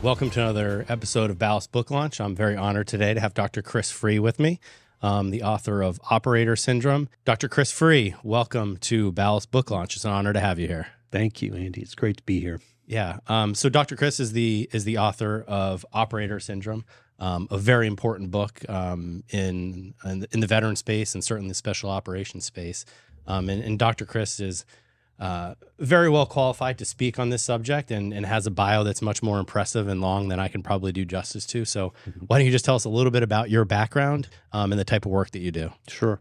Welcome to another episode of Ballast Book Launch. I'm very honored today to have Dr. Chris Frueh with me, the author of Operator Syndrome. Dr. Chris Frueh, welcome to Ballast Book Launch. It's an honor to have you here. Thank you, Andy. It's great to be here. Yeah. So Dr. Chris is the author of Operator Syndrome, a very important book in the veteran space and certainly the special operations space. And Dr. Chris is very well qualified to speak on this subject and has a bio that's much more impressive and long than I can probably do justice to. So why don't you just tell us a little bit about your background and the type of work that you do? Sure.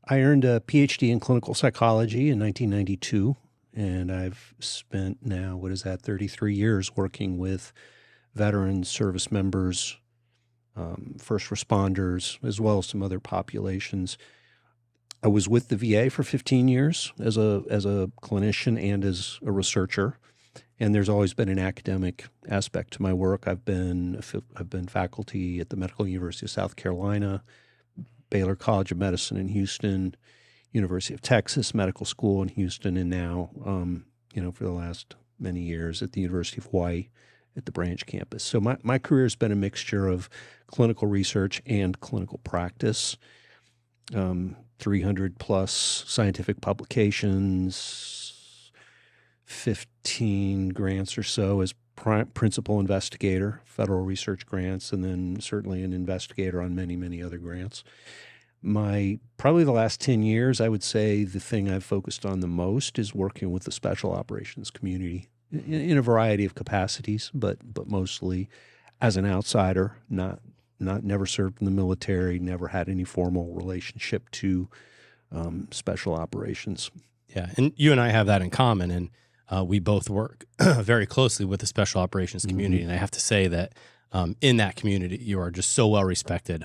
I earned a PhD in clinical psychology in 1992, and I've spent now, 33 years working with veterans, service members, first responders, as well as some other populations. I was with the VA for 15 years as a clinician and as a researcher, and there's always been an academic aspect to my work. I've been faculty at the Medical University of South Carolina, Baylor College of Medicine in Houston, University of Texas Medical School in Houston, and now, for the last many years at the University of Hawaii at the branch campus. So my career has been a mixture of clinical research and clinical practice. 300 plus scientific publications, 15 grants or so as principal investigator, federal research grants, and then certainly an investigator on many, many other grants. Probably the last 10 years, I would say the thing I've focused on the most is working with the special operations community in a variety of capacities, but mostly as an outsider, never served in the military, never had any formal relationship to special operations. Yeah, and you and I have that in common, and we both work very closely with the special operations community, and I have to say that in that community, you are just so well respected.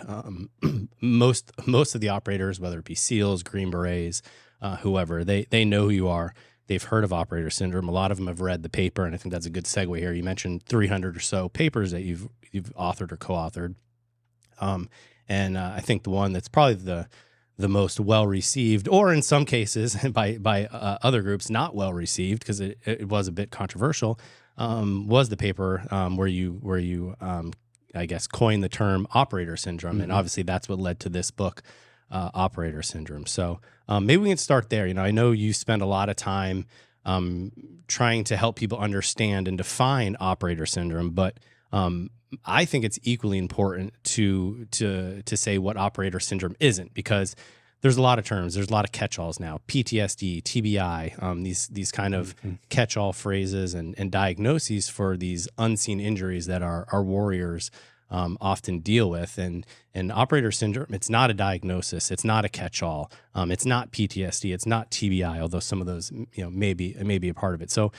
Most of the operators, whether it be SEALs, Green Berets, whoever, they know who you are. They've heard of Operator Syndrome. A lot of them have read the paper, and I think that's a good segue here. You mentioned 300 or so papers that you've authored or co-authored. And I think the one that's probably the most well received, or in some cases by other groups not well received because it was a bit controversial, was the paper where you I guess coined the term Operator Syndrome, and obviously that's what led to this book, Operator Syndrome. So maybe we can start there. I know you spend a lot of time trying to help people understand and define Operator Syndrome, but I think it's equally important to say what Operator Syndrome isn't, because there's a lot of terms. There's a lot of catch-alls now. PTSD, TBI, these kind of catch-all phrases and diagnoses for these unseen injuries that our warriors often deal with. And Operator Syndrome, it's not a diagnosis. It's not a catch-all. It's not PTSD. It's not TBI, although some of those may be a part of it. So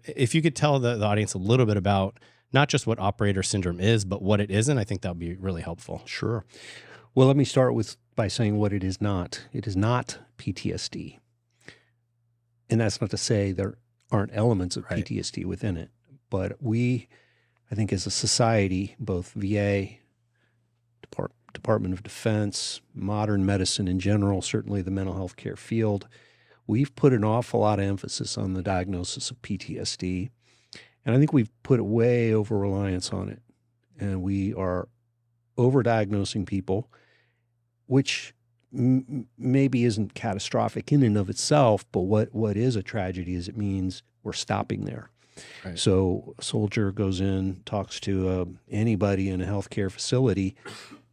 if you could tell the audience a little bit about not just what Operator Syndrome is, but what it isn't, I think that would be really helpful. Sure. Well, let me start by saying what it is not. It is not PTSD. And that's not to say there aren't elements of PTSD within it. But I think as a society, both VA, Department of Defense, modern medicine in general, certainly the mental health care field, we've put an awful lot of emphasis on the diagnosis of PTSD. And I think we've put way over reliance on it. And we are overdiagnosing people, which maybe isn't catastrophic in and of itself, but what is a tragedy is it means we're stopping there. Right. So a soldier goes in, talks to anybody in a healthcare facility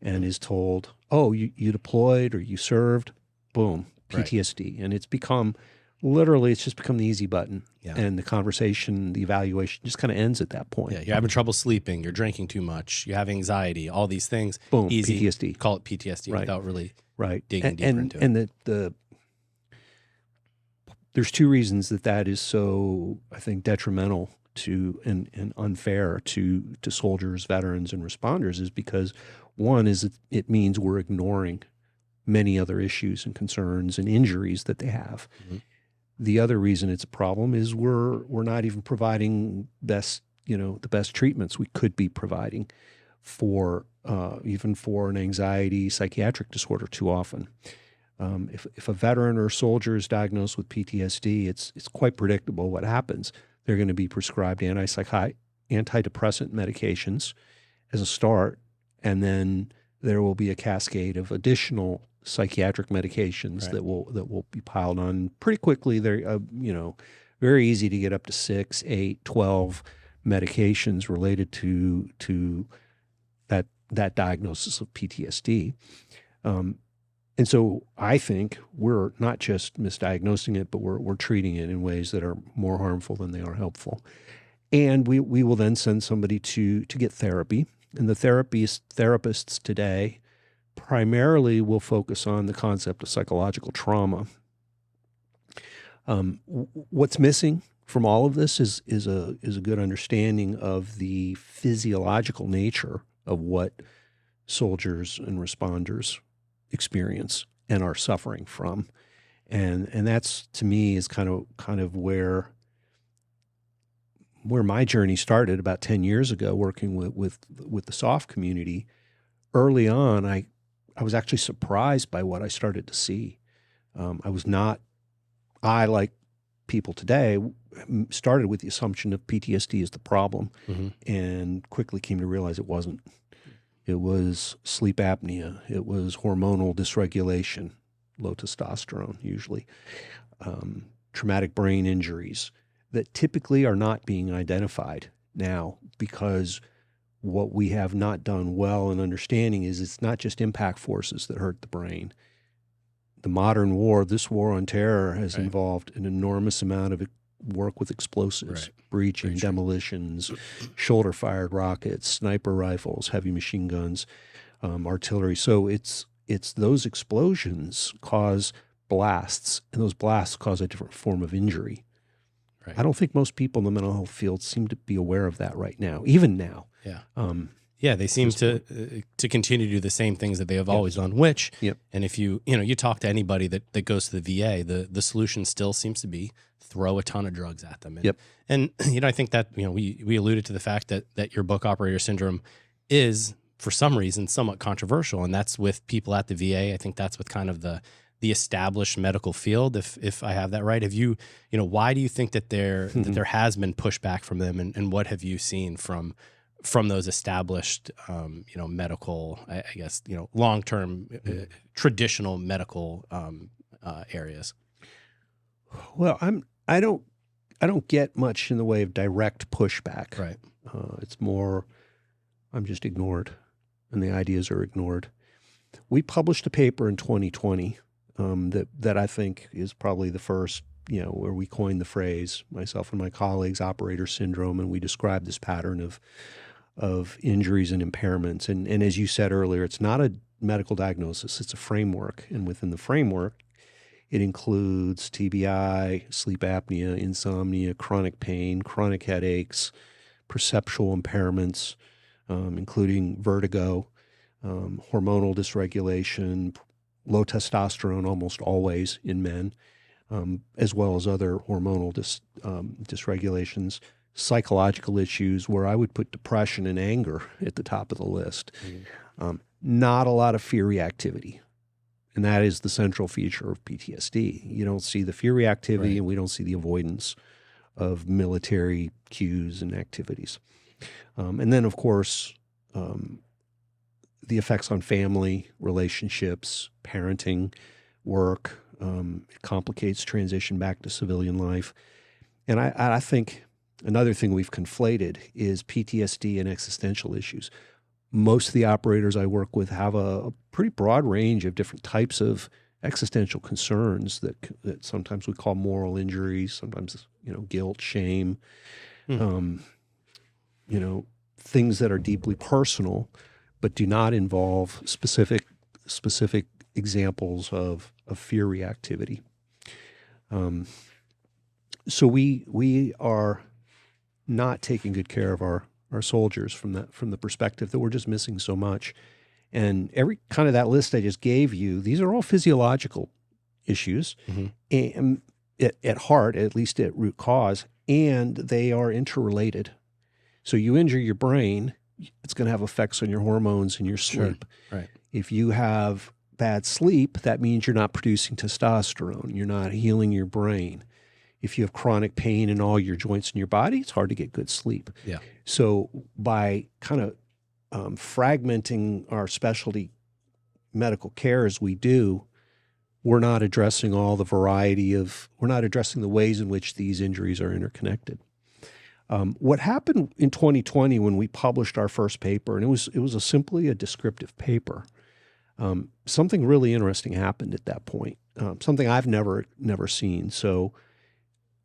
and is told, oh, you deployed or you served, boom, PTSD. Right. And it's become just become the easy button. Yeah. And the conversation, the evaluation just kind of ends at that point. Yeah, you're having trouble sleeping, you're drinking too much, you have anxiety, all these things. Boom, easy, PTSD. Call it PTSD without really digging deeper into it. And there's two reasons that is so, I think, detrimental to and unfair to soldiers, veterans, and responders is because one is it means we're ignoring many other issues and concerns and injuries that they have. Mm-hmm. The other reason it's a problem is we're not even providing the best treatments we could be providing for even for an anxiety psychiatric disorder too often. If a veteran or soldier is diagnosed with PTSD, it's quite predictable what happens. They're going to be prescribed antidepressant medications as a start, and then there will be a cascade of additional psychiatric medications that will be piled on pretty quickly. They're very easy to get up to 6, 8, 12 medications related to that diagnosis of PTSD. And so I think we're not just misdiagnosing it, but we're treating it in ways that are more harmful than they are helpful. And we will then send somebody to get therapy. And the therapists today primarily will focus on the concept of psychological trauma. What's missing from all of this is a good understanding of the physiological nature of what soldiers and responders experience and are suffering from, and that's, to me, is kind of where my journey started about 10 years ago, working with the SOF community. Early on, I was actually surprised by what I started to see. I, like people today, started with the assumption of PTSD as the problem, and quickly came to realize it wasn't. It was sleep apnea. It was hormonal dysregulation, low testosterone usually, traumatic brain injuries that typically are not being identified now, because what we have not done well in understanding is it's not just impact forces that hurt the brain. The modern war, this war on terror, has involved an enormous amount of work with explosives, breaching, demolitions, shoulder-fired rockets, sniper rifles, heavy machine guns, artillery. So it's those explosions cause blasts, and those blasts cause a different form of injury. I don't think most people in the mental health field seem to be aware of that right now, even now. They seem to continue to do the same things that they have always done, which, and if you talk to anybody that goes to the VA, the solution still seems to be throw a ton of drugs at them. And I think that, we alluded to the fact that your book, Operator Syndrome, is, for some reason, somewhat controversial, and that's with people at the VA. I think that's with kind of the established medical field, if I have that right. Have you, why do you think that there has been pushback from them, and what have you seen from those established, medical, I guess, long-term, traditional medical areas? Well, I don't get much in the way of direct pushback. Right. It's more, I'm just ignored, and the ideas are ignored. We published a paper in 2020 that I think is probably the first, where we coined the phrase, myself and my colleagues, operator syndrome, and we described this pattern of injuries and impairments. And as you said earlier, it's not a medical diagnosis, it's a framework. And within the framework, it includes TBI, sleep apnea, insomnia, chronic pain, chronic headaches, perceptual impairments, including vertigo, hormonal dysregulation, low testosterone almost always in men, as well as other hormonal dysregulations, psychological issues, where I would put depression and anger at the top of the list. Not a lot of fear reactivity. And that is the central feature of PTSD. You don't see the fear reactivity, and we don't see the avoidance of military cues and activities. And then, of course, the effects on family, relationships, parenting, work. It complicates transition back to civilian life. And I think another thing we've conflated is PTSD and existential issues. Most of the operators I work with have a pretty broad range of different types of existential concerns that sometimes we call moral injuries, sometimes guilt, shame, things that are deeply personal, but do not involve specific examples of fear reactivity. So we are not taking good care of our soldiers from the perspective that we're just missing so much. And every kind of that list I just gave you, these are all physiological issues, and at heart, at least at root cause, and they are interrelated. So you injure your brain, it's going to have effects on your hormones and your sleep. Sure. Right. If you have bad sleep, that means you're not producing testosterone. You're not healing your brain. if you have chronic pain in all your joints in your body, it's hard to get good sleep. Yeah. So by kind of fragmenting our specialty medical care as we do, we're not addressing all the variety of, we're not addressing the ways in which these injuries are interconnected. What happened in 2020 when we published our first paper, and it was simply a descriptive paper, something really interesting happened at that point, something I've never seen. So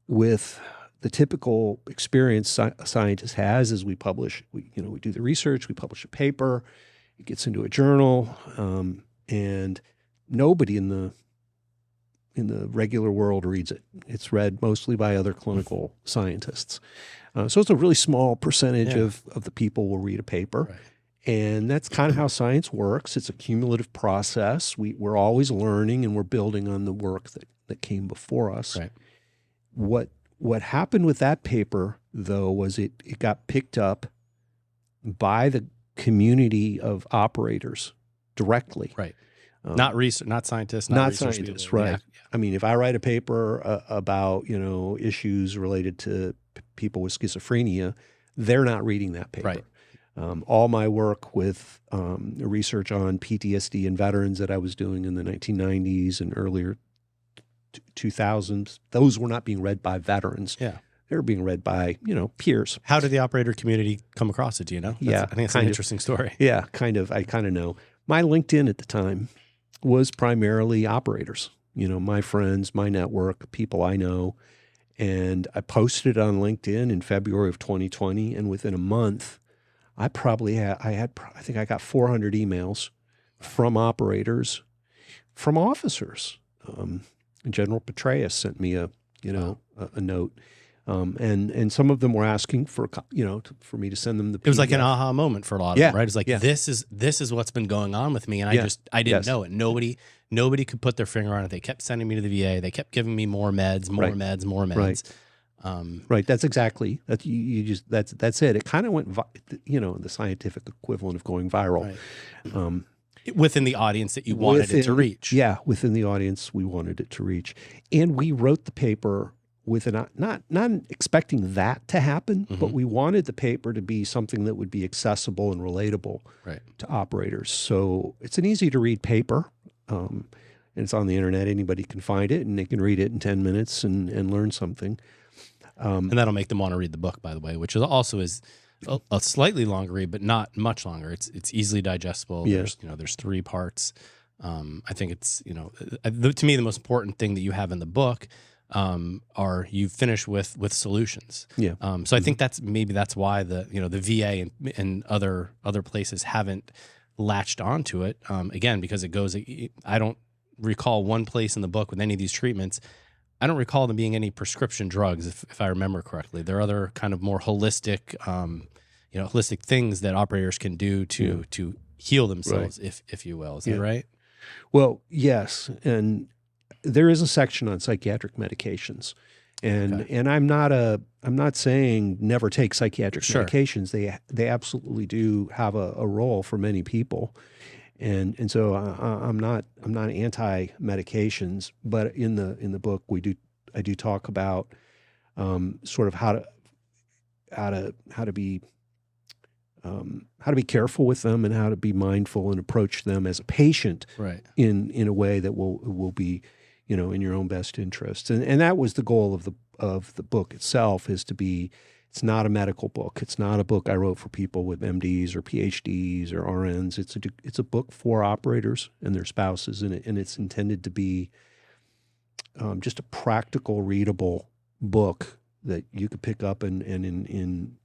with the typical experience a scientist has is we do the research, we publish a paper, it gets into a journal, and nobody in the regular world reads it. It's read mostly by other clinical scientists. So it's a really small percentage of the people will read a paper. Right. And that's kind of how science works. It's a cumulative process. We're always learning, and we're building on the work that came before us. Right. What happened with that paper, though, was it got picked up by the community of operators directly. Right. Not research, not scientists, not scientists, people. right? Yeah. I mean, if I write a paper about issues related to people with schizophrenia, they're not reading that paper. Right. All my work with research on PTSD in veterans that I was doing in the 1990s and earlier 2000s, those were not being read by veterans. Yeah. They were being read by, peers. How did the operator community come across it? Do you know? Yeah. I think it's an interesting story. Yeah, kind of. I kind of know. My LinkedIn at the time was primarily operators, my friends, my network, people I know. And I posted it on LinkedIn in February of 2020. And within a month, I think I got 400 emails from operators, from officers. General Petraeus sent me a note. And some of them were asking for me to send them the PDF. It was like an aha moment for a lot of them, right? It's like, yeah. this is what's been going on with me. And I didn't know it. Nobody could put their finger on it. They kept sending me to the VA. They kept giving me more meds. Right. Right. That's exactly that. That's it. It kind of went, the scientific equivalent of going viral. Right. Within the audience that you wanted it to reach. Yeah. Within the audience we wanted it to reach. And we wrote the paper with not expecting that to happen, but we wanted the paper to be something that would be accessible and relatable to operators. So it's an easy to read paper. And it's on the internet. Anybody can find it, and they can read it in 10 minutes and learn something. And that'll make them want to read the book, by the way, which is also a slightly longer read, but not much longer. It's easily digestible. Yeah. There's 3 parts. I think it's, to me, the most important thing that you have in the book are you finish with solutions. Yeah. So I think that's why the VA and other places haven't latched onto it. Again, because it goes, I don't recall one place in the book with any of these treatments. I don't recall them being any prescription drugs, if I remember correctly. There are other kind of more holistic, holistic things that operators can do to heal themselves, if you will. Is that right? Well, yes, and there is a section on psychiatric medications, and I'm not saying never take psychiatric medications. They absolutely do have a role for many people. And so I'm not anti medications, but in the book I do talk about sort of how to be careful with them and how to be mindful and approach them as a patient in a way that will be in your own best interest. And that was the goal of the book itself, is to be. It's not a medical book. It's not a book I wrote for people with MDs or PhDs or RNs. It's a book for operators and their spouses, and it's intended to be just a practical, readable book that you could pick up and in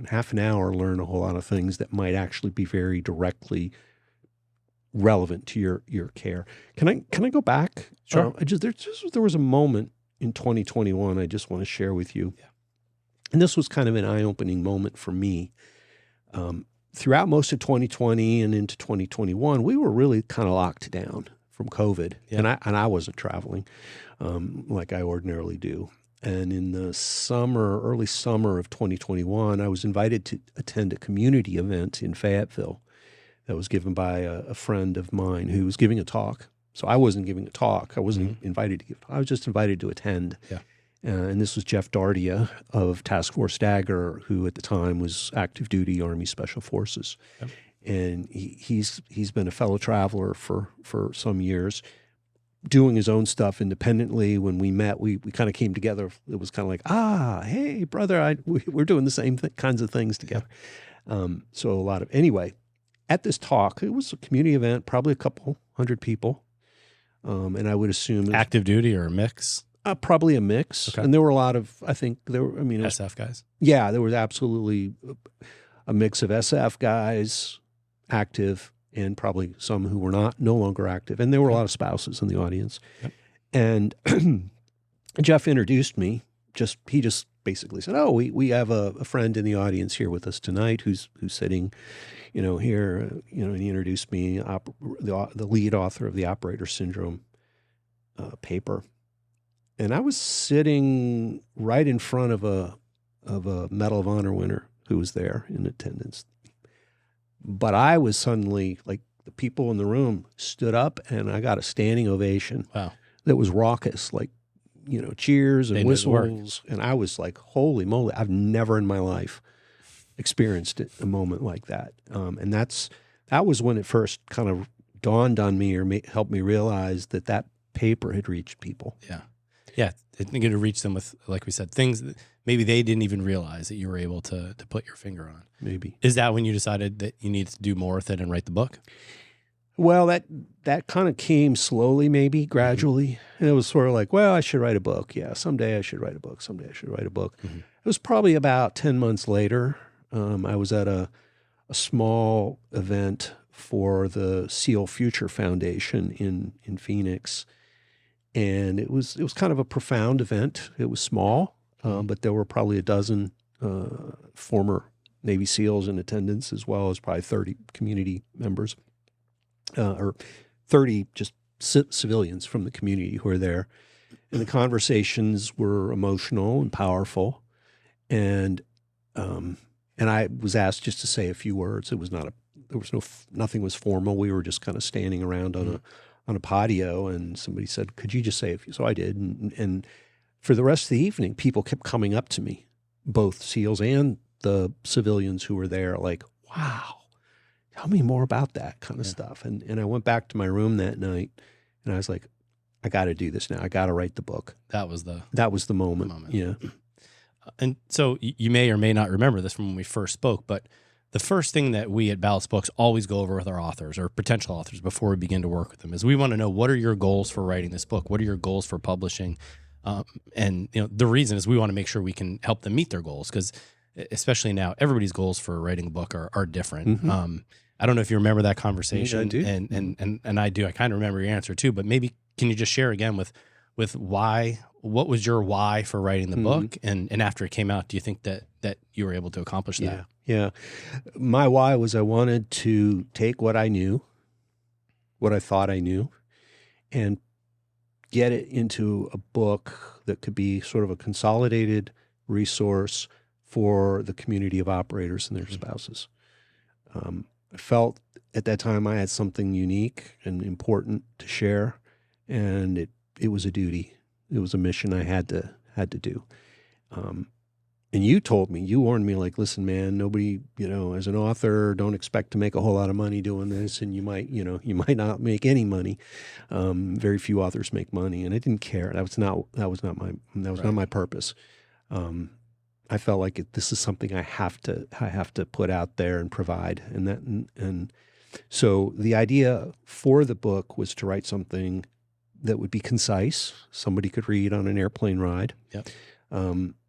half an hour learn a whole lot of things that might actually be very directly relevant to your care. Can I go back? Sure. There was a moment in 2021 I just want to share with you. Yeah. And this was kind of an eye-opening moment for me. Throughout most of 2020 and into 2021, we were really kind of locked down from COVID, and I wasn't traveling like I ordinarily do. And in the early summer of 2021, I was invited to attend a community event in Fayetteville that was given by a friend of mine who was giving a talk. So I wasn't giving a talk. I wasn't invited to give. I was just invited to attend. Yeah. And this was Jeff Dardia of Task Force Dagger, who at the time was active duty Army Special Forces. Yep. And he's been a fellow traveler for some years, doing his own stuff independently. When we met, we kind of came together. It was kind of like, hey, brother, we're doing the same kinds of things together. So anyway, at this talk, it was a community event, probably a couple hundred people. And I would assume active duty or a mix? Probably a mix. Okay. And there were a lot of, I think there were, SF guys? Yeah, there was absolutely a mix of SF guys, active, and probably some who were no longer active. And there were a lot of spouses in the audience. Yep. And Jeff introduced me. He just basically said, we have a friend in the audience here with us tonight who's sitting, here, and he introduced me, the lead author of the Operator Syndrome paper. And I was sitting right in front of a Medal of Honor winner who was there in attendance. But I was suddenly, like, the people in the room stood up and I got a standing ovation. Wow. That was raucous, like, cheers and Made whistles. And I was like, holy moly, I've never in my life experienced a moment like that. And that was when it first kind of dawned on me or helped me realize that paper had reached people. Yeah. Yeah. I think it reached them with, like we said, things that maybe they didn't even realize that you were able to put your finger on. Maybe. Is that when you decided that you needed to do more with it and write the book? Well, that kind of came slowly, maybe gradually. And it was sort of like, well, I should write a book. Yeah, someday I should write a book. Someday I should write a book. Mm-hmm. It was probably about 10 months later. I was at a small event for the SEAL Future Foundation in Phoenix. And it was kind of a profound event. It was small, but there were probably a dozen former Navy SEALs in attendance, as well as probably 30 community members, or 30 just civilians from the community who were there. And the conversations were emotional and powerful. And I was asked just to say a few words. It was nothing was formal. We were just kind of standing around on a patio, and somebody said, could you just say a few? So I did. And for the rest of the evening, people kept coming up to me, both SEALs and the civilians who were there, like, wow, tell me more about that kind of stuff. And I went back to my room that night, and I was like, I got to do this now. I got to write the book. That was the moment. Yeah. And so you may or may not remember this from when we first spoke, but the first thing that we at Ballast Books always go over with our authors or potential authors before we begin to work with them is we want to know, what are your goals for writing this book? What are your goals for publishing? And the reason is we want to make sure we can help them meet their goals, because especially now, everybody's goals for writing a book are different. Mm-hmm. I don't know if you remember that conversation. I do. And I do. I kind of remember your answer too, but maybe can you just share again with why? What was your why for writing the book? And after it came out, do you think that you were able to accomplish that? Yeah. My why was I wanted to take what I knew, what I thought I knew, and get it into a book that could be sort of a consolidated resource for the community of operators and their spouses. I felt at that time I had something unique and important to share, and it was a duty. It was a mission I had to do. And you warned me, like, listen, man, nobody, as an author, don't expect to make a whole lot of money doing this, and you might not make any money. Very few authors make money, and I didn't care. That was not my purpose. I felt like this is something I have to put out there and provide, and so the idea for the book was to write something that would be concise, somebody could read on an airplane ride. Yep.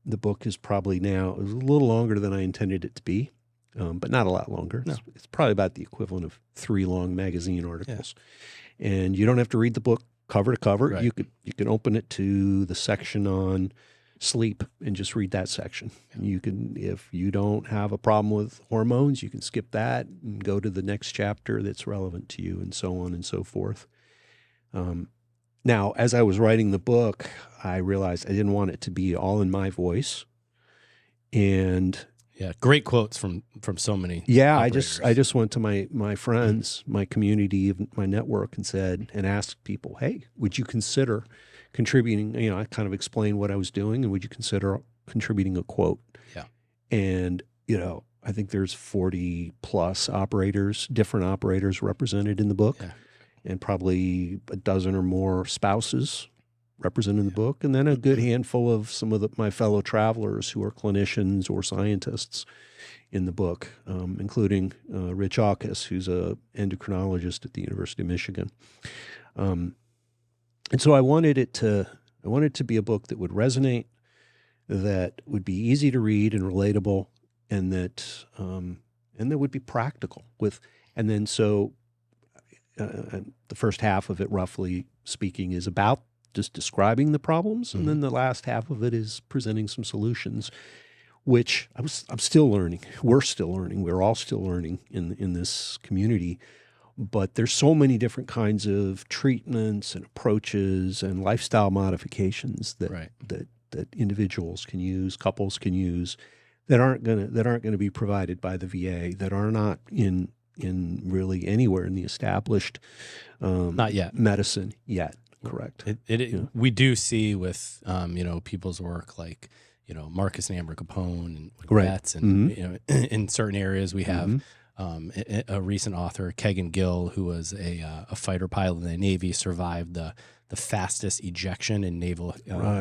The book is probably now a little longer than I intended it to be, but not a lot longer. No. It's probably about the equivalent of 3 long magazine articles. Yeah. And you don't have to read the book cover to cover. Right. You can open it to the section on sleep and just read that section. Yeah. You can, if you don't have a problem with hormones, you can skip that and go to the next chapter that's relevant to you, and so on and so forth. Now, as I was writing the book, I realized I didn't want it to be all in my voice. And great quotes from so many. Yeah, operators. I just went to my friends, my community, my network, and asked people, hey, would you consider contributing, I kind of explained what I was doing, and would you consider contributing a quote? Yeah. And, I think there's 40 plus different operators represented in the book, and probably a dozen or more spouses represented in the book, and then a good handful of some of my fellow travelers who are clinicians or scientists in the book, including Rich Aukus, who's an endocrinologist at the University of Michigan. And so I wanted it to be a book that would resonate, that would be easy to read and relatable, and that would be practical and then so the first half of it, roughly speaking, is about just describing the problems, and then the last half of it is presenting some solutions, which I'm still learning. We're still learning. We're all still learning in this community. But there's so many different kinds of treatments and approaches and lifestyle modifications that individuals can use, couples can use, that aren't gonna be provided by the VA, that are not in really anywhere in the established not yet medicine yet. Correct. We do see with people's work, like Marcus and Amber Capone and vets, and in certain areas we have a recent author, Kegan Gill, who was a fighter pilot in the Navy, survived the fastest ejection in naval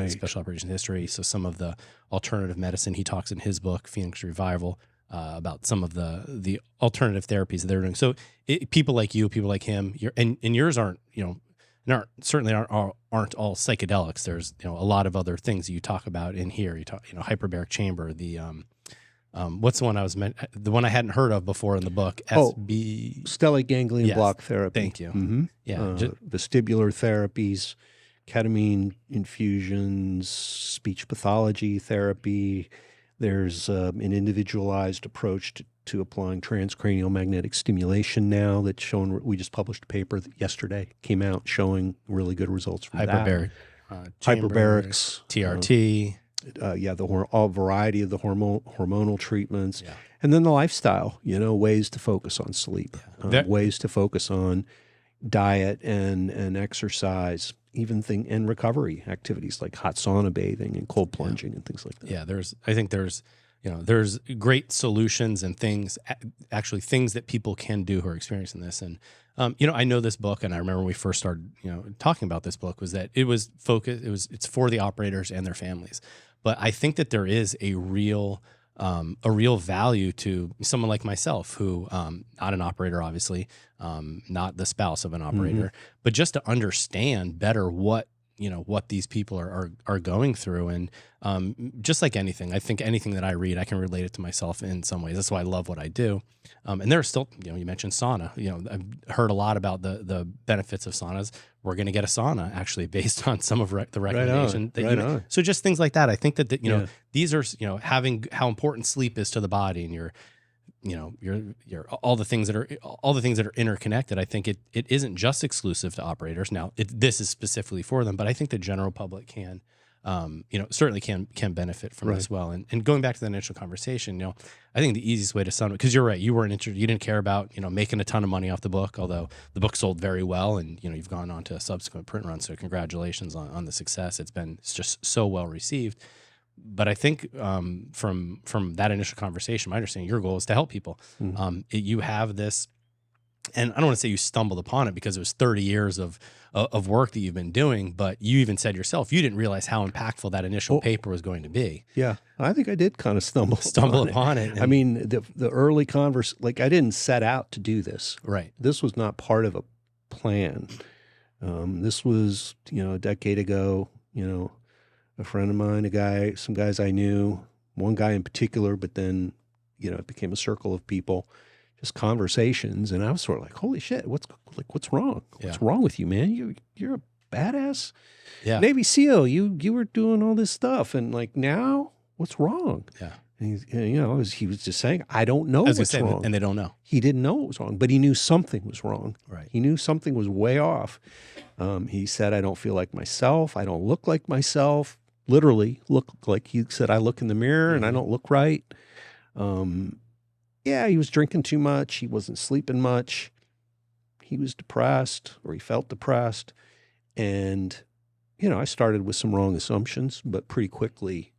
special operations history. So some of the alternative medicine he talks in his book, Phoenix Revival, about some of the alternative therapies that they're doing. So people like you, people like him, and yours aren't certainly aren't all psychedelics. There's a lot of other things that you talk about in here. You talk hyperbaric chamber, the what's the one the one I hadn't heard of before in the book? Stellate ganglion block therapy. Thank you. Mm-hmm. Yeah, vestibular therapies, ketamine infusions, speech pathology therapy. There's an individualized approach to applying transcranial magnetic stimulation now that's shown. We just published a paper that yesterday, came out showing really good results from hyperbaric, hyperbarics, TRT. All variety of the hormonal treatments, and then the lifestyle. Ways to focus on sleep, ways to focus on diet and exercise, and recovery activities like hot sauna bathing and cold plunging and things like that. Yeah, I think there's great solutions and things that people can do who are experiencing this. And I know this book, and I remember when we first started talking about this book, was that it was focused. It's for the operators and their families. But I think that there is a real value to someone like myself, who not an operator, obviously, not the spouse of an operator, but just to understand better what these people are going through. And just like anything, I think anything that I read, I can relate it to myself in some ways. That's why I love what I do. And there's still, you mentioned sauna. I've heard a lot about the benefits of saunas. We're going to get a sauna actually based on some of the recommendation. So just things like that. I think that these are having how important sleep is to the body, and your all the things that are interconnected. I think it isn't just exclusive to operators. Now this is specifically for them, but I think the general public can, certainly can benefit from it as well. And going back to the initial conversation, I think the easiest way to sum it, because you're right, you didn't care about making a ton of money off the book, although the book sold very well, and you've gone on to a subsequent print run. So congratulations on the success. It's just so well received. But I think from that initial conversation, my understanding, your goal is to help people. You have this, and I don't want to say you stumbled upon it because it was 30 years of work that you've been doing, but you even said yourself, you didn't realize how impactful that initial paper was going to be. Yeah, I think I did kind of stumble upon it. I mean, the early I didn't set out to do this. Right. This was not part of a plan. This was, a decade ago, a friend of mine, some guys I knew, one guy in particular, but then, it became a circle of people, just conversations. And I was sort of like, holy shit, what's wrong? What's wrong with you, man? You're a badass Navy SEAL. You were doing all this stuff. And like, now what's wrong? Yeah. And he was just saying, I don't know what's wrong. And they don't know. He didn't know what was wrong, but he knew something was wrong. Right. He knew something was way off. He said, I don't feel like myself. I don't look like myself. Literally look like, he said, I look in the mirror and I don't look right. He was drinking too much. He wasn't sleeping much. He was depressed, or he felt depressed. And, I started with some wrong assumptions, but pretty quickly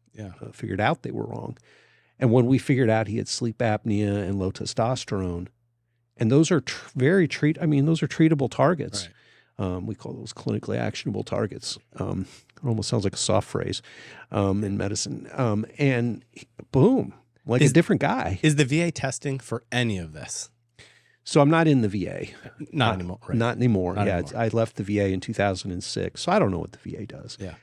figured out they were wrong. And when we figured out he had sleep apnea and low testosterone, and those are those are treatable targets. Right. We call those clinically actionable targets. It almost sounds like a soft phrase in medicine. And boom, like a different guy. Is the VA testing for any of this? So I'm not in the VA. Not anymore. Right. Not anymore. Not yeah, anymore. I left the VA in 2006, so I don't know what the VA does. Yeah.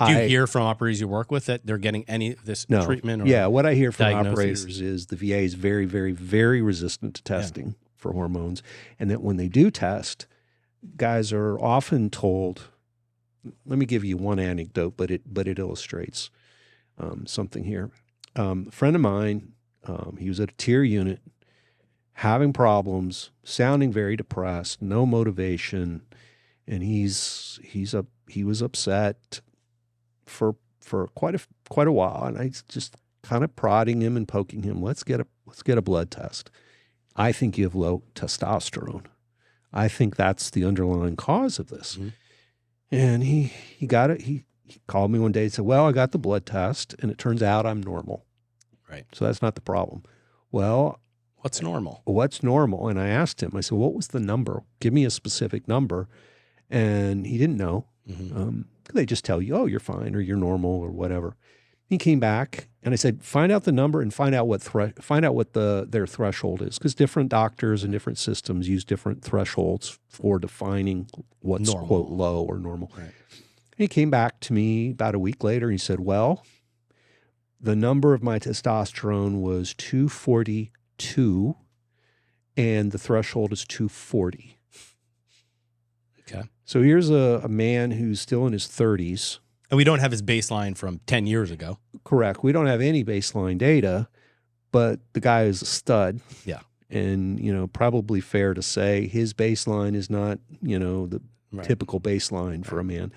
Do you hear from operators you work with that they're getting any of this treatment? Or what I hear from diagnosis? operators is the VA is very, very, very resistant to testing for hormones, and that when they do test, guys are often told. Let me give you one anecdote, but it illustrates something here. A friend of mine, he was at a tier unit, having problems, sounding very depressed, no motivation, and he was upset for quite a while, and I just kind of prodding him and poking him. Let's get a blood test. I think you have low testosterone. I think that's the underlying cause of this. Mm-hmm. And he got it. He called me one day and said, "Well, I got the blood test, and it turns out I'm normal." Right. So that's not the problem. Well, what's normal? What's normal? And I asked him. I said, "What was the number? Give me a specific number." And he didn't know. Mm-hmm. They just tell you, "Oh, you're fine," or "You're normal," or whatever. He came back, and I said, "Find out the number and find out what their threshold is, because different doctors and different systems use different thresholds for defining what's normal. Quote low or normal." Right. And he came back to me about a week later, and he said, "Well, the number of my testosterone was 242, and the threshold is 240." Okay. So here's a man who's still in his 30s. And we don't have his baseline from 10 years ago. Correct. We don't have any baseline data, but the guy is a stud. Yeah. And, probably fair to say his baseline is not, the typical baseline for a man.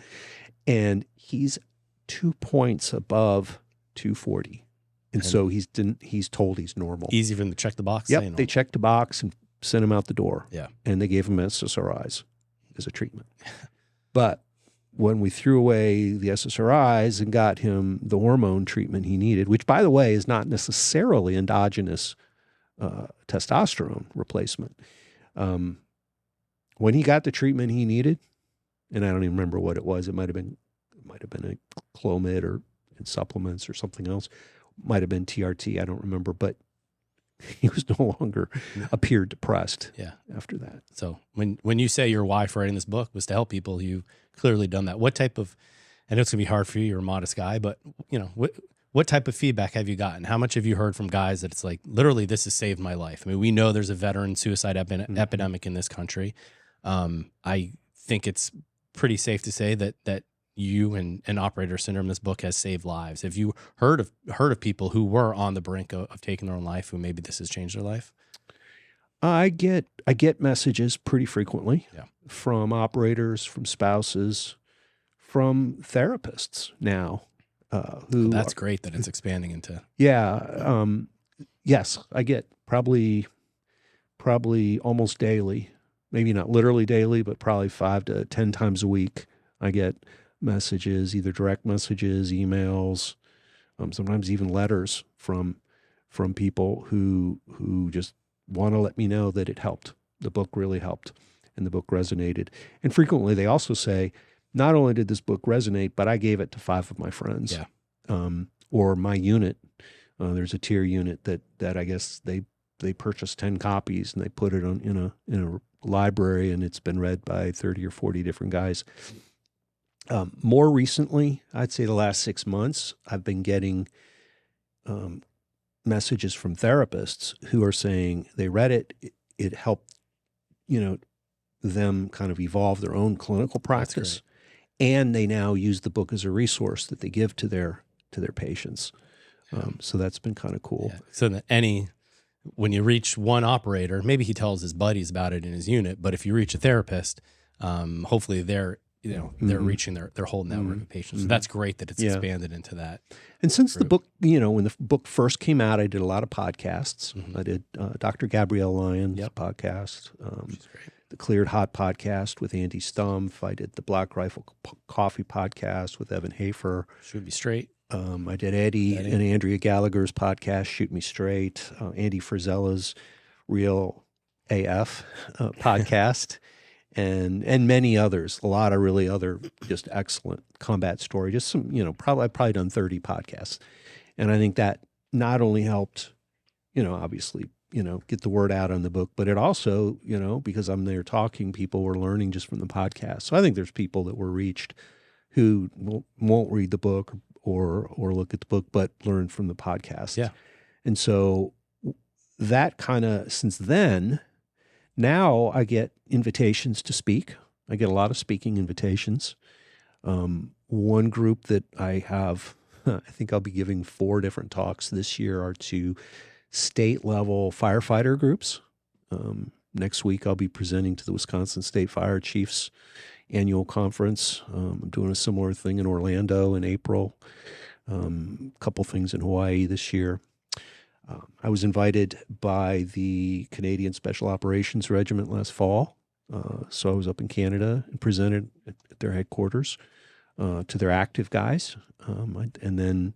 And he's 2 points above 240. And so he's told he's normal. Easy for them to check the box? Yep. They checked the box and sent him out the door. Yeah. And they gave him SSRIs as a treatment. But when we threw away the SSRIs and got him the hormone treatment he needed, which, by the way, is not necessarily endogenous testosterone replacement, when he got the treatment he needed, and I don't even remember what it was. It might have been a Clomid or supplements or something else. Might have been TRT. I don't remember, but he was no longer appeared depressed after that. So when you say your why for writing this book was to help people, you've clearly done that. What type of, I know it's gonna be hard for you, you're a modest guy, but what type of feedback have you gotten? How much have you heard from guys that it's like, literally, this has saved my life? I mean, we know there's a veteran suicide epidemic in this country. I think it's pretty safe to say that you and Operator Syndrome, this book has saved lives. Have you heard of people who were on the brink of taking their own life, who maybe this has changed their life? I get messages pretty frequently from operators, from spouses, from therapists now. That's great that it's expanding into. Yeah. Yes, I get probably almost daily, maybe not literally daily, but probably 5 to 10 times a week. I get messages, either direct messages, emails, sometimes even letters from people who just want to let me know that it helped. The book really helped, and the book resonated. And frequently they also say, not only did this book resonate, but I gave it to 5 of my friends. Yeah. Or my unit. There's a tier unit that I guess they purchased 10 copies and they put it in a library, and it's been read by 30 or 40 different guys. More recently, I'd say the last 6 months, I've been getting messages from therapists who are saying they read it. It helped, them kind of evolve their own clinical practice, and they now use the book as a resource that they give to their patients. So that's been kind of cool. Yeah. So that when you reach one operator, maybe he tells his buddies about it in his unit, but if you reach a therapist, hopefully they're reaching their whole network of patients. So that's great that it's expanded into that. And since the book, when the book first came out, I did a lot of podcasts. I did Dr. Gabrielle Lyon's podcast. the Cleared Hot podcast with Andy Stumpf. I did the Black Rifle Coffee podcast with Evan Hafer. Should be straight. I did Eddie and Andrea Gallagher's podcast, Shoot Me Straight. Andy Frizella's Real AF podcast. And many others, a lot of really other just excellent combat story. Just some, I've probably done 30 podcasts. And I think that not only helped, obviously, get the word out on the book, but it also, because I'm there talking, people were learning just from the podcast. So I think there's people that were reached who won't read the book or look at the book, but learn from the podcast. Yeah. And so that kind of, since then, now I get invitations to speak. I get a lot of speaking invitations. One group that I have, I think I'll be giving 4 different talks this year, are to state level firefighter groups. Next week, I'll be presenting to the Wisconsin State Fire Chiefs annual conference. I'm doing a similar thing in Orlando in April. A couple things in Hawaii this year. I was invited by the Canadian Special Operations Regiment last fall. So I was up in Canada and presented at their headquarters to their active guys. And then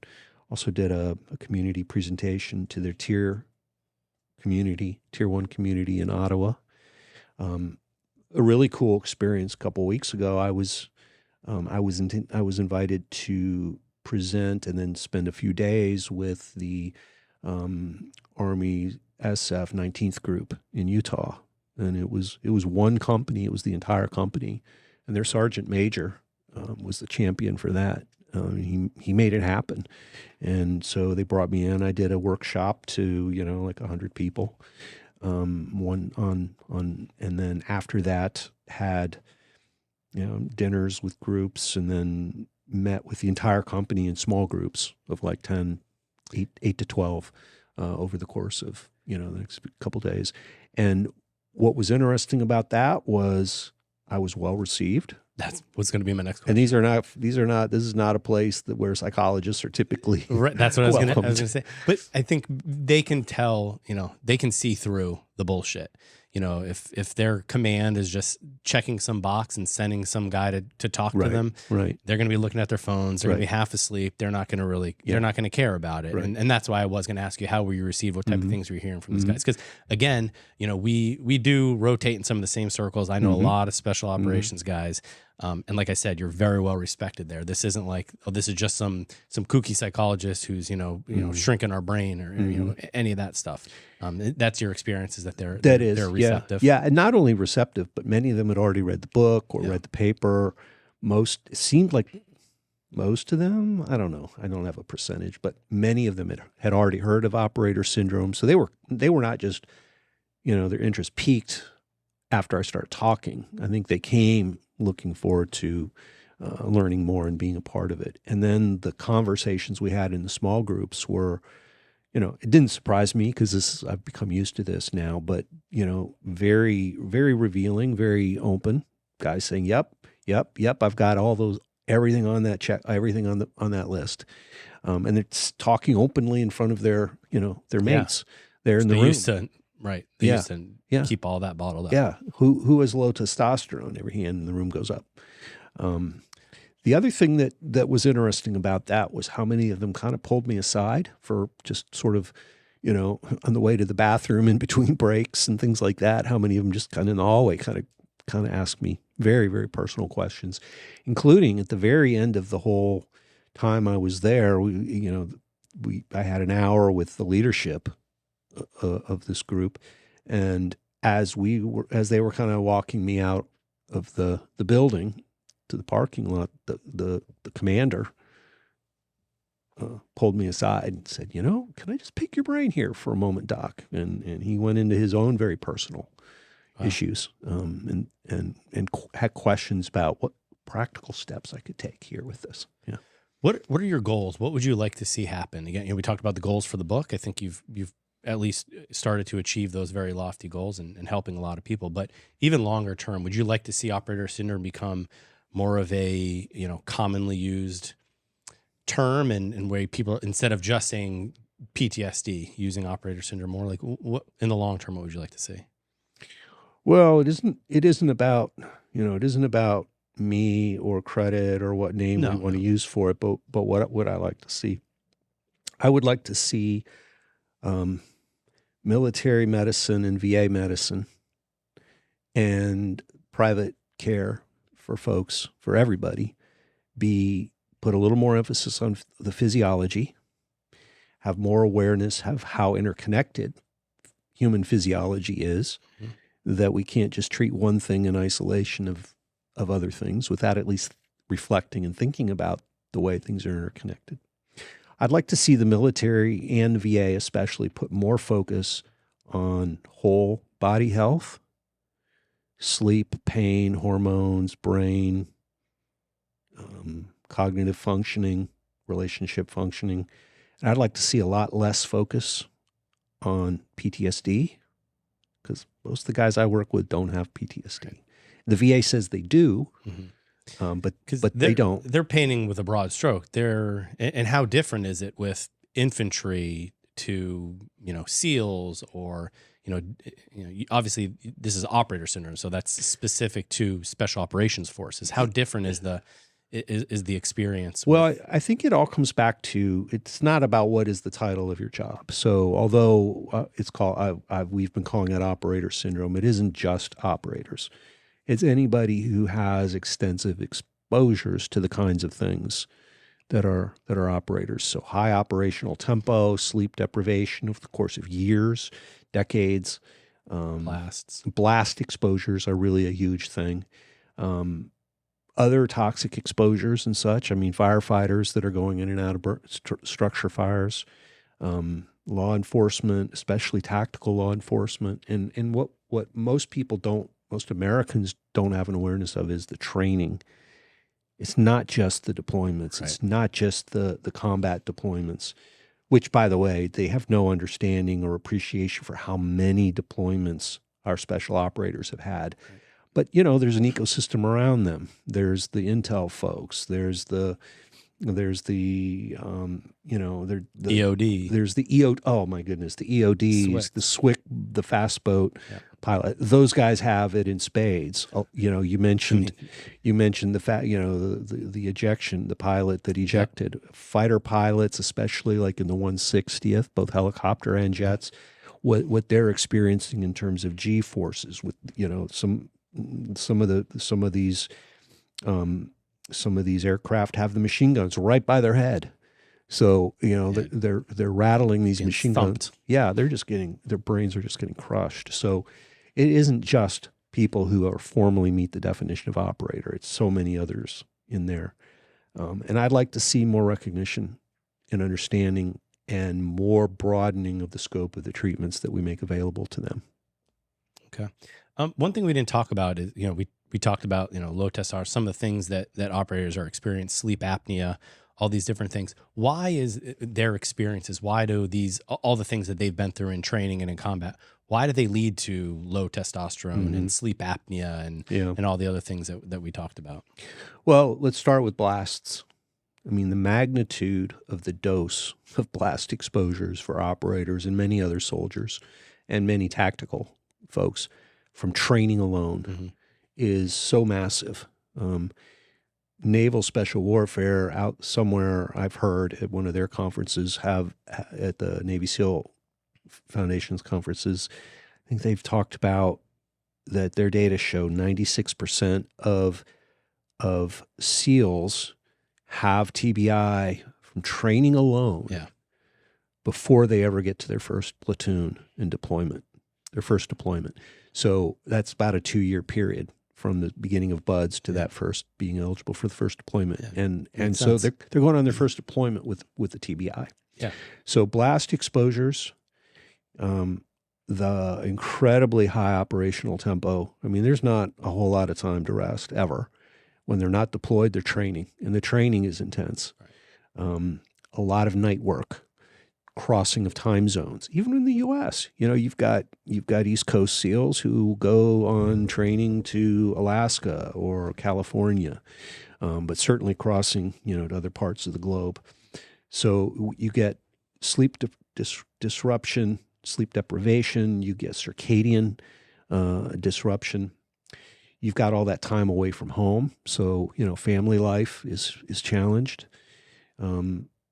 also did a community presentation to their Tier 1 community in Ottawa. A really cool experience. A couple of weeks ago, I was invited to present and then spend a few days with the Army SF 19th Group in Utah, and it was one company. It was the entire company, and their sergeant major was the champion for that. He made it happen, and so they brought me in. I did a workshop to like 100 people, and then after that had dinners with groups, and then met with the entire company in small groups of like 8 to 12 over the course of the next couple days. And what was interesting about that was I was well received. That's what's going to be my next question. And this is not a place where psychologists are typically right. That's what I was going to say. But I think they can tell, they can see through the bullshit. If their command is just checking some box and sending some guy to talk to them, right, they're going to be looking at their phones. They're going to be half asleep. They're not going to really, they're not going to care about it. Right. And that's why I was going to ask you, how were you received? What type of things were you hearing from these guys? Because again, we do rotate in some of the same circles. I know a lot of special operations guys. And like I said, you're very well respected there. This isn't like, this is just some kooky psychologist who's, shrinking our brain or, any of that stuff. That's your experience, is that they're receptive. Yeah. And not only receptive, but many of them had already read the book or read the paper. It seemed like most of them, I don't know, I don't have a percentage, but many of them had already heard of operator syndrome. So they were not just, their interest peaked after I started talking. I think they came looking forward to learning more and being a part of it. And then the conversations we had in the small groups were, it didn't surprise me because I've become used to this now, but, very, very revealing, very open. Guys saying, yep, I've got all those, everything on that everything on that list. And it's talking openly in front of their mates there in the room. Used to keep all that bottled up. Yeah. Who has low testosterone? Every hand in the room goes up. The other thing that was interesting about that was how many of them kind of pulled me aside for just sort of, on the way to the bathroom in between breaks and things like that. How many of them just kind of in the hallway kind of asked me very, very personal questions, including at the very end of the whole time I was there. I had an hour with the leadership of this group, and as they were kind of walking me out of the building to the parking lot, the commander pulled me aside and said, can I just pick your brain here for a moment, Doc? And he went into his own very personal issues, and had questions about what practical steps I could take here with this. Yeah. What are your goals? What would you like to see happen? Again, we talked about the goals for the book. I think you've at least started to achieve those very lofty goals and helping a lot of people. But even longer term, would you like to see operator syndrome become more of a commonly used term, and where people, instead of just saying PTSD, using operator syndrome more? Like, what in the long term, what would you like to see? Well, it isn't. It isn't about It isn't about me or credit or what name we No, want no. to use for it. But what would I like to see? I would like to see um, military medicine and VA medicine and private care for folks, for everybody, be put a little more emphasis on the physiology, have more awareness of how interconnected human physiology is, Mhm. that we can't just treat one thing in isolation of other things without at least reflecting and thinking about the way things are interconnected. I'd like to see the military and VA especially put more focus on whole body health, sleep, pain, hormones, brain, cognitive functioning, relationship functioning. And I'd like to see a lot less focus on PTSD, because most of the guys I work with don't have PTSD. Right. The VA says they do, but Because they don't. they're painting with a broad stroke. And how different is it with infantry to SEALs or obviously this is operator syndrome, so that's specific to special operations forces. How different is the experience? Well, I think it all comes back to, it's not about what is the title of your job. So although it's called, we've been calling it operator syndrome, it isn't just operators. It's anybody who has extensive exposures to the kinds of things that are operators. So high operational tempo, sleep deprivation over the course of years, decades. Blast exposures are really a huge thing. Other toxic exposures and such. I mean, firefighters that are going in and out of structure fires, law enforcement, especially tactical law enforcement, and what most Americans don't have an awareness of is the training. It's not just the deployments. Right. It's not just the combat deployments, which, by the way, they have no understanding or appreciation for how many deployments our special operators have had. Right. But, there's an ecosystem around them. There's the intel folks. There's the EOD. There's the EOD. Oh my goodness, the EODs, the SWIC, the fast boat pilot. Those guys have it in spades. You mentioned the fact, the ejection, the pilot that ejected. Fighter pilots, especially like in the 160th, both helicopter and jets, what they're experiencing in terms of G forces with some of these aircraft have the machine guns right by their head. So, they're rattling these machine guns. Yeah, their brains are just getting crushed. So it isn't just people who are formally meet the definition of operator. It's so many others in there. And I'd like to see more recognition and understanding and more broadening of the scope of the treatments that we make available to them. Okay. One thing we didn't talk about is, we talked about, low testosterone, some of the things that operators are experiencing, sleep apnea, all these different things. Why is their experiences, why do all the things that they've been through in training and in combat, why do they lead to low testosterone and sleep apnea and all the other things that we talked about? Well, let's start with blasts. I mean, the magnitude of the dose of blast exposures for operators and many other soldiers and many tactical folks from training alone is so massive. Naval Special Warfare out somewhere, I've heard at one of their conferences, at the Navy SEAL Foundation's conferences, I think they've talked about that their data show 96% of SEALs have TBI from training alone before they ever get to their first platoon in deployment, their first deployment. So that's about a 2-year period from the beginning of BUDS to that first being eligible for the first deployment. And so they're going on their first deployment with the TBI. Yeah. So blast exposures, the incredibly high operational tempo. I mean, there's not a whole lot of time to rest ever. When they're not deployed, they're training, and the training is intense. Right. A lot of night work, crossing of time zones. Even in the U.S., you've got East Coast SEALs who go on training to Alaska or California, but certainly crossing, to other parts of the globe. So you get sleep disruption, sleep deprivation. You get circadian disruption. You've got all that time away from home, so family life is challenged,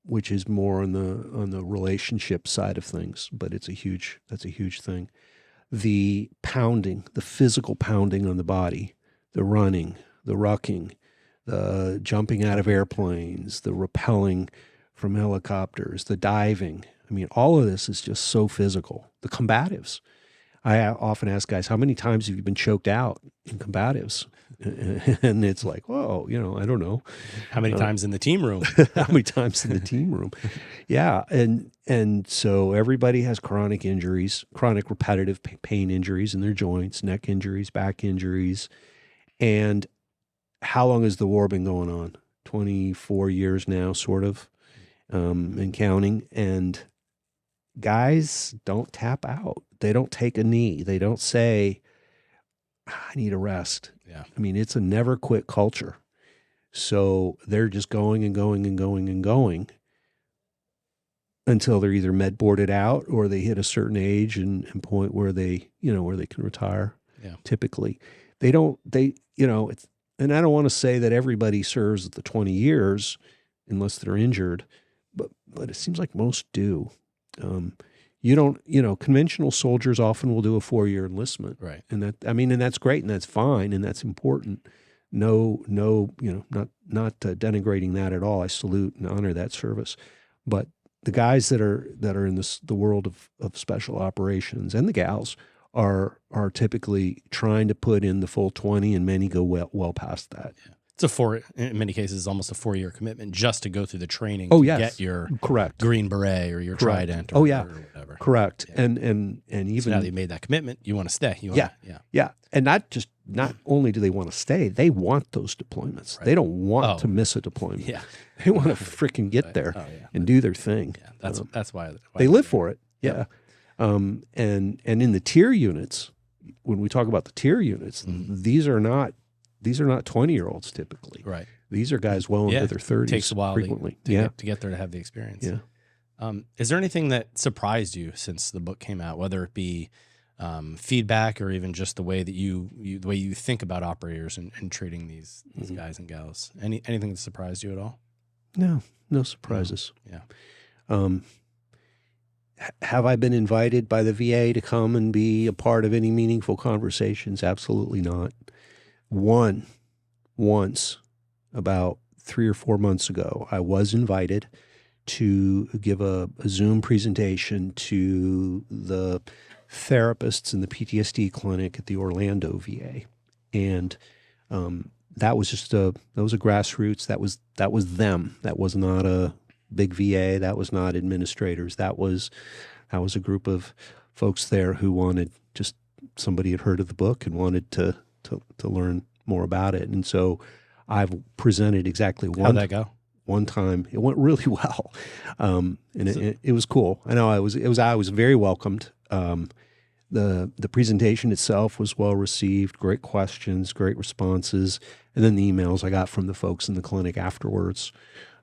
which is more on the relationship side of things. But that's a huge thing. The pounding, the physical pounding on the body, the running, the rucking, the jumping out of airplanes, the rappelling from helicopters, the diving. I mean, all of this is just so physical. The combatives. I often ask guys, how many times have you been choked out in combatives? And it's like, whoa, I don't know. How many times in the team room? How many times in the team room? Yeah. And so everybody has chronic injuries, chronic repetitive pain injuries in their joints, neck injuries, back injuries. And how long has the war been going on? 24 years now, sort of, and counting. And guys don't tap out. They don't take a knee. They don't say, I need a rest. Yeah. I mean, it's a never quit culture. So they're just going and going and going and going until they're either med boarded out or they hit a certain age and point where they can retire. Yeah. Typically and I don't want to say that everybody serves the 20 years unless they're injured, but it seems like most do. Conventional soldiers often will do a 4-year enlistment. Right. And that's great and that's fine and that's important. No, not denigrating that at all. I salute and honor that service. But the guys that are in the world of special operations and the gals are typically trying to put in the full 20, and many go well past that. Yeah. It's in many cases, almost a 4-year commitment just to go through the training to get your correct Green Beret or your correct. Trident or whatever. Correct. Yeah. And even so now that you made that commitment, you want to stay. Yeah. And not only do they want to stay, they want those deployments. Right. They don't want to miss a deployment. Yeah. They want to freaking get there and do their thing. Yeah. That's why they live for it. Yeah. And in the tier units, when we talk about the tier units, these are not 20-year-olds typically. Right. These are guys well into their 30s. It takes a while frequently. to get there to have the experience. Yeah. Is there anything that surprised you since the book came out, whether it be feedback or even just the way that you think about operators and treating these guys and gals? Anything that surprised you at all? No surprises. Yeah. Have I been invited by the VA to come and be a part of any meaningful conversations? Absolutely not. Once, about 3 or 4 months ago, I was invited to give a Zoom presentation to the therapists in the PTSD clinic at the Orlando VA. And that was a grassroots. That was them. That was not a big VA. That was not administrators. That was a group of folks there who wanted, just somebody had heard of the book and wanted to learn more about it. And so I've presented exactly How'd that go? One time. It went really well. And it was cool. I know I was very welcomed. The presentation itself was well received, great questions, great responses. And then the emails I got from the folks in the clinic afterwards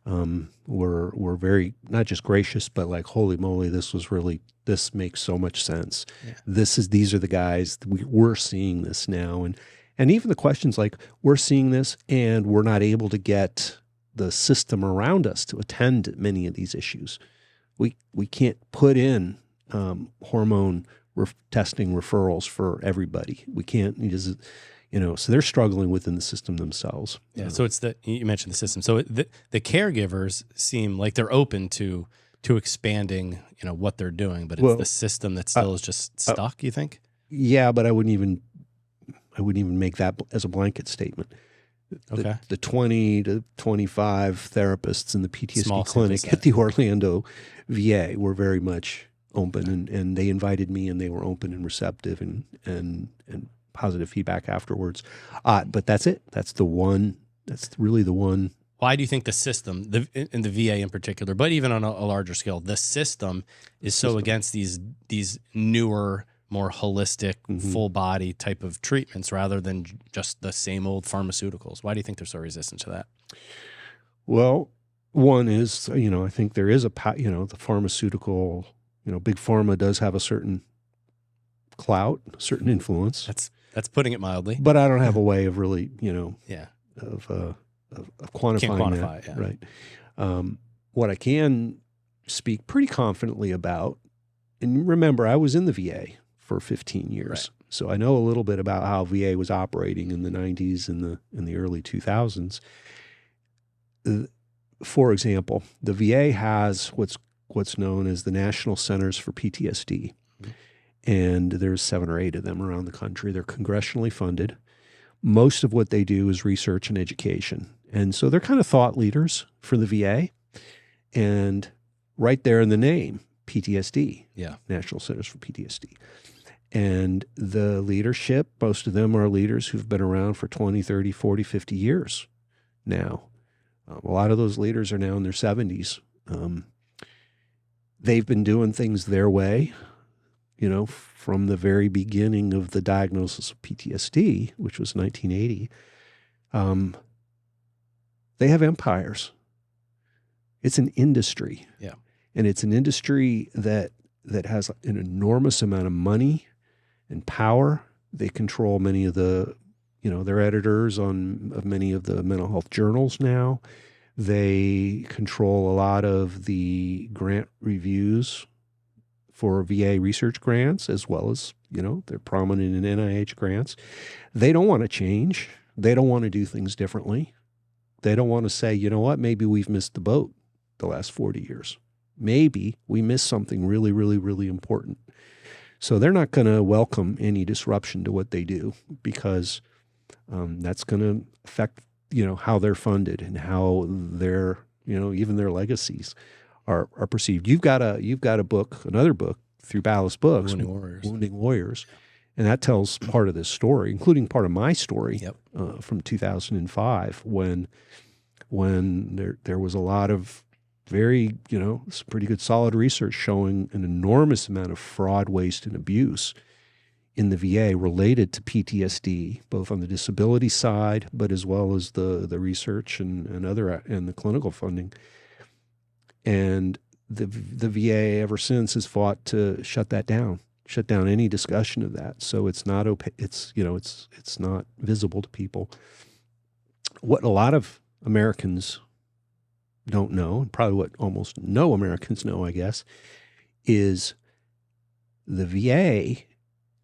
were very, not just gracious, but like, holy moly, this makes so much sense. Yeah. These are the guys, we're seeing this now. And even the questions like, we're seeing this and we're not able to get the system around us to attend to many of these issues. We can't put in hormone testing referrals for everybody. We can't, so they're struggling within the system themselves. Yeah. So you mentioned the system. So the caregivers seem like they're open to expanding, what they're doing, but it's the system that still is just stuck, you think? Yeah, but I wouldn't even make that as a blanket statement. Okay. The 20 to 25 therapists in the PTSD Small clinic at the Orlando VA were very much open, and they invited me, and they were open and receptive and positive feedback afterwards. But that's it. That's really the one. Why do you think the system, in the VA in particular, but even on a larger scale, the system is so against these newer, more holistic, full body type of treatments rather than just the same old pharmaceuticals? Why do you think they're so resistant to that? Well, one is, I think there is the pharmaceutical, big pharma does have a certain clout, certain influence. That's putting it mildly. But I don't have a way of really, Yeah. of quantifying Can't quantify that. it, yeah. Right. What I can speak pretty confidently about, and remember, I was in the VA for 15 years. Right. So I know a little bit about how VA was operating in the 90s and the early 2000s. For example, the VA has what's known as the National Centers for PTSD. Mm-hmm. And there's 7 or 8 of them around the country. They're congressionally funded. Most of what they do is research and education. And so they're kind of thought leaders for the VA. And right there in the name, PTSD, National Centers for PTSD. And the leadership, most of them are leaders who've been around for 20, 30, 40, 50 years now. A lot of those leaders are now in their 70s. They've been doing things their way, from the very beginning of the diagnosis of PTSD, which was 1980. They have empires. It's an industry. Yeah. And it's an industry that has an enormous amount of money and power. They control many of the, they're editors of many of the mental health journals now. They control a lot of the grant reviews for VA research grants, as well as, they're prominent in NIH grants. They don't want to change. They don't want to do things differently. They don't want to say, you know what, maybe we've missed the boat the last 40 years. Maybe we missed something really, really, really important. So they're not going to welcome any disruption to what they do, because that's going to affect, how they're funded and how their, even their legacies are perceived. You've got a book, another book through Ballast Books, Wounding Warriors. And that tells part of this story, including part of my story from 2005, when there was a lot of very, some pretty good solid research showing an enormous amount of fraud, waste, and abuse in the VA related to PTSD, both on the disability side, but as well as the research and the clinical funding. And the VA ever since has fought to shut down any discussion of that. So it's not it's not visible to people. What a lot of Americans don't know, and probably what almost no Americans know, I guess, is the VA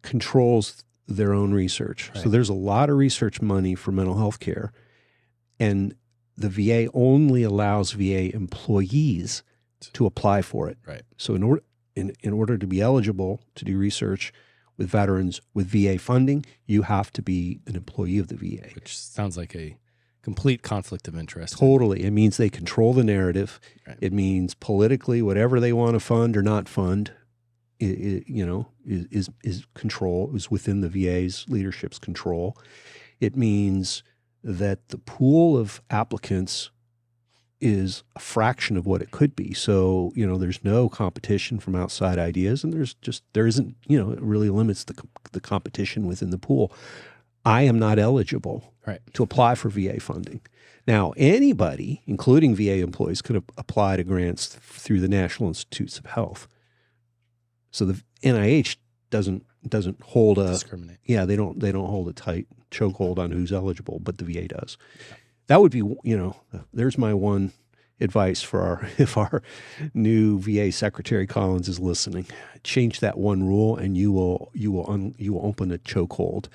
controls their own research. Right. So there's a lot of research money for mental health care, and the VA only allows VA employees to apply for it. Right. So in order to be eligible to do research with veterans with VA funding, you have to be an employee of the VA. Which sounds like a complete conflict of interest. Totally. It means they control the narrative. Right. It means politically, whatever they want to fund or not fund, is within the VA's leadership's control. It means that the pool of applicants is a fraction of what it could be. So, there's no competition from outside ideas, and there isn't, it really limits the competition within the pool. I am not eligible to apply for VA funding. Now, anybody, including VA employees, could apply to grants through the National Institutes of Health. So the NIH doesn't hold discriminate. Yeah, they don't hold a tight chokehold on who's eligible, but the VA does. Yeah. That would be, there's my one advice for if our new VA Secretary Collins is listening. Change that one rule, and you will open a chokehold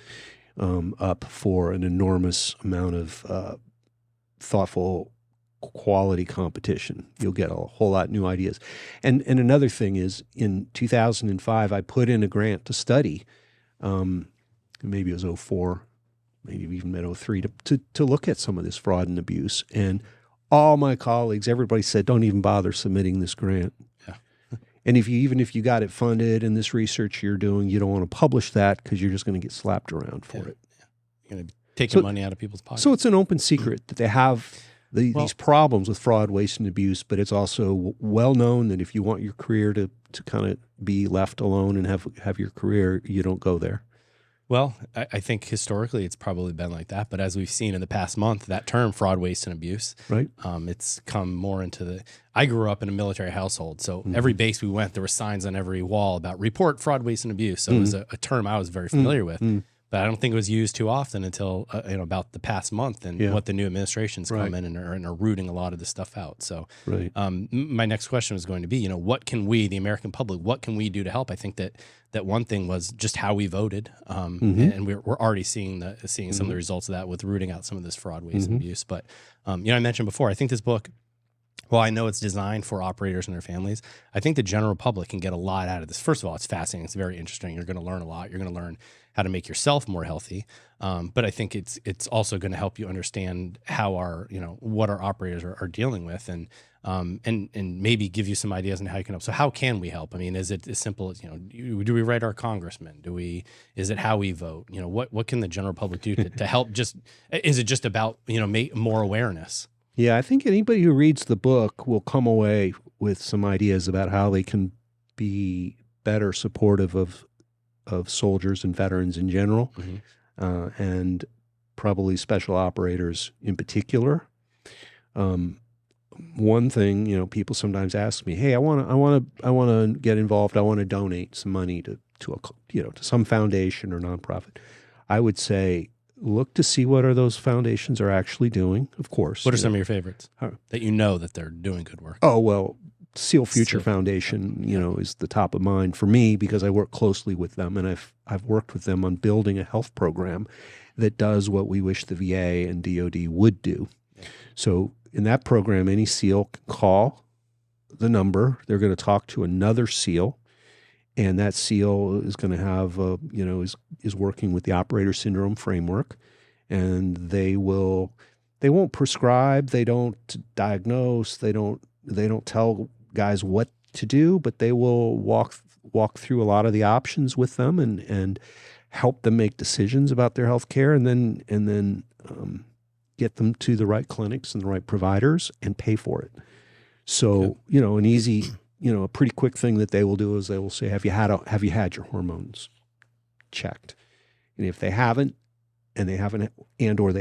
up for an enormous amount of thoughtful, quality competition. You'll get a whole lot of new ideas. And another thing is, in 2005, I put in a grant to study, maybe it was 2004, maybe even 2003, to look at some of this fraud and abuse. And all my colleagues, everybody said, don't even bother submitting this grant. Yeah. And even if you got it funded and this research you're doing, you don't want to publish that because you're just going to get slapped around for it. Yeah. You're going to be taking money out of people's pockets. So it's an open secret that they have these problems with fraud, waste, and abuse, but it's also well known that if you want your career to kind of be left alone and have your career, you don't go there. Well, I think historically it's probably been like that, but as we've seen in the past month, that term fraud, waste, and abuse, Right. it's come more into the. I grew up in a military household, so every base we went, there were signs on every wall about report fraud, waste, and abuse. So it was a term I was very familiar with, but I don't think it was used too often until about the past month and what the new administration's come in and are rooting a lot of this stuff out. So my next question was going to be, what can we, the American public, what can we do to help? I think that one thing was just how we voted, and we're already seeing some of the results of that with rooting out some of this fraud, waste, and abuse. But I mentioned before, I think this book, well, I know it's designed for operators and their families. I think the general public can get a lot out of this. First of all, it's fascinating. It's very interesting. You're going to learn a lot. You're going to learn how to make yourself more healthy. But I think it's also going to help you understand how what our operators are dealing with, and maybe give you some ideas on how you can help. So how can we help? I mean, is it as simple as, do we write our congressman? Is it how we vote? What can the general public do to help? Is it just about, make more awareness? Yeah, I think anybody who reads the book will come away with some ideas about how they can be better supportive of soldiers and veterans in general, and probably special operators in particular. One thing, people sometimes ask me, "Hey, I want to get involved. I want to donate some money to some foundation or nonprofit." I would say, look to see what those foundations are actually doing, of course. What are some of your favorites that that they're doing good work? Oh, well, Seal Future Foundation, is the top of mind for me because I work closely with them, and I've worked with them on building a health program that does what we wish the VA and DoD would do. Yeah. So in that program, any SEAL can call the number. They're going to talk to another SEAL, and that SEAL is going to have, is working with the operator syndrome framework, and they won't prescribe, they don't diagnose, they don't tell guys what to do, but they will walk through a lot of the options with them and help them make decisions about their health care, and then get them to the right clinics and the right providers and pay for it. So, an easy, a pretty quick thing that they will do is they will say, have you had your hormones checked? And if they haven't, or they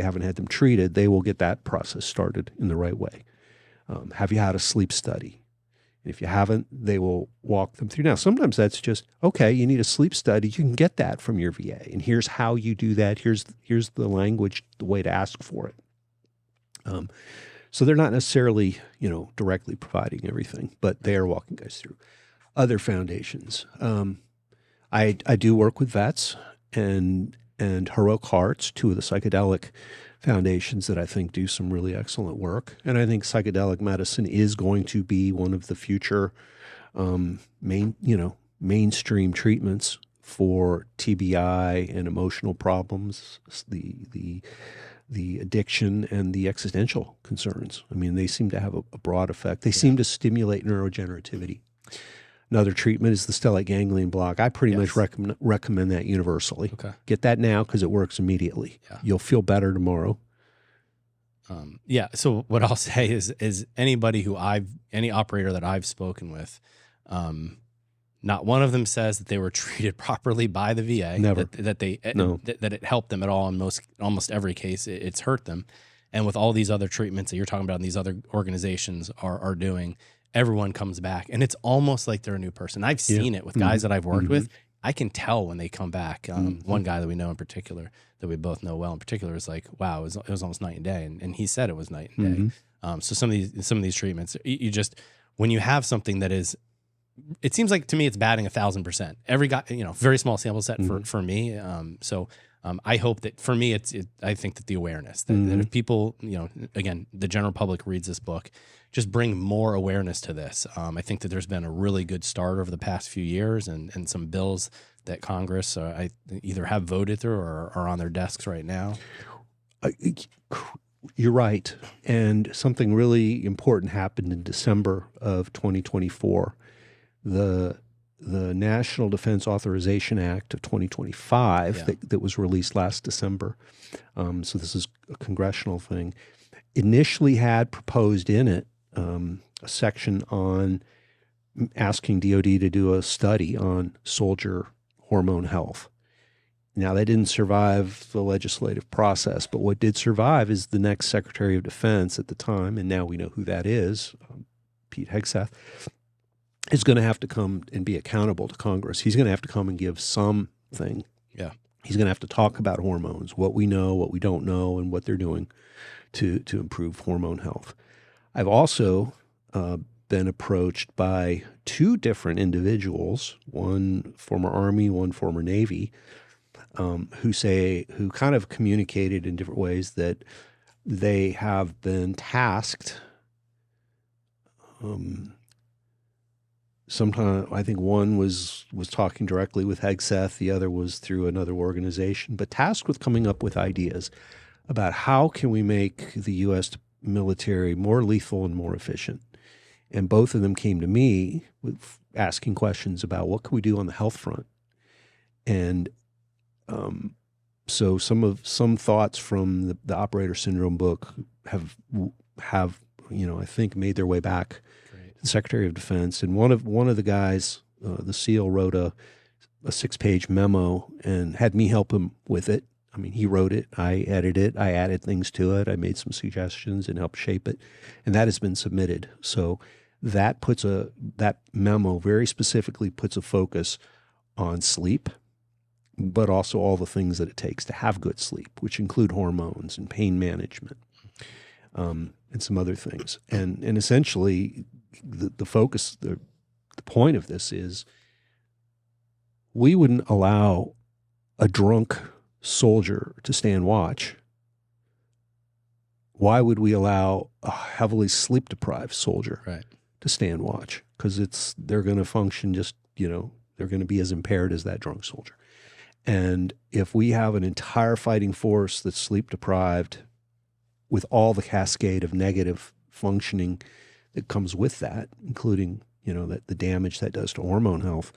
haven't had them treated, they will get that process started in the right way. Have you had a sleep study? And if you haven't, they will walk them through. Now, sometimes that's just, okay, you need a sleep study. You can get that from your VA. And here's how you do that. Here's the language, the way to ask for it. So they're not necessarily, directly providing everything, but they are walking guys through. Other foundations. I do work with vets and Heroic Hearts, two of the psychedelic foundations that I think do some really excellent work. And I think psychedelic medicine is going to be one of the future mainstream treatments for TBI and emotional problems, the addiction and the existential concerns. I mean, they seem to have a broad effect. They seem to stimulate neurogenerativity. Another treatment is the stellate ganglion block. I pretty much recommend that universally. Okay. Get that now because it works immediately. Yeah. You'll feel better tomorrow. So what I'll say is any operator that I've spoken with, not one of them says that they were treated properly by the VA. Never. That it helped them at all. In almost every case, it's hurt them. And with all these other treatments that you're talking about and these other organizations are doing, everyone comes back. And it's almost like they're a new person. I've seen it with guys that I've worked with. I can tell when they come back. One guy that we know in particular, that we both know well in particular, is like, wow, it was almost night and day. And he said it was night and day. So some of these treatments, you just, when you have something that is, it seems like to me it's batting 1,000%. Every guy, very small sample set for me. I hope that for me, I think that the awareness that if people, again, the general public reads this book, just bring more awareness to this. I think that there's been a really good start over the past few years, and some bills that Congress either have voted through or are on their desks right now. You're right. And something really important happened in December of 2024. The National Defense Authorization Act of 2025 that was released last December. So this is a congressional thing. Initially had proposed in it a section on asking DoD to do a study on soldier hormone health. Now, that didn't survive the legislative process, but what did survive is the next Secretary of Defense at the time, and now we know who that is, Pete Hegseth, is going to have to come and be accountable to Congress. He's going to have to come and give something. Yeah. He's going to have to talk about hormones, what we know, what we don't know, and what they're doing to improve hormone health. I've also been approached by two different individuals, one former Army, one former Navy, who kind of communicated in different ways that they have been tasked. Sometimes I think one was talking directly with Hegseth, the other was through another organization, but tasked with coming up with ideas about how can we make the U.S. military more lethal and more efficient. And both of them came to me with asking questions about what can we do on the health front. And so some thoughts from the operator syndrome book have I think made their way back to the Secretary of Defense. And one of the guys, the SEAL, wrote a 6-page memo and had me help him with it. I mean, he wrote it, I edited it, I added things to it, I made some suggestions and helped shape it, and that has been submitted. So that memo very specifically puts a focus on sleep, but also all the things that it takes to have good sleep, which include hormones and pain management, and some other things. And essentially, the focus, the point of this is we wouldn't allow a drunk soldier to stand watch. Why would we allow a heavily sleep-deprived soldier to stand watch? Because they're going to function they're going to be as impaired as that drunk soldier. And if we have an entire fighting force that's sleep-deprived with all the cascade of negative functioning that comes with that, including, the damage that does to hormone health,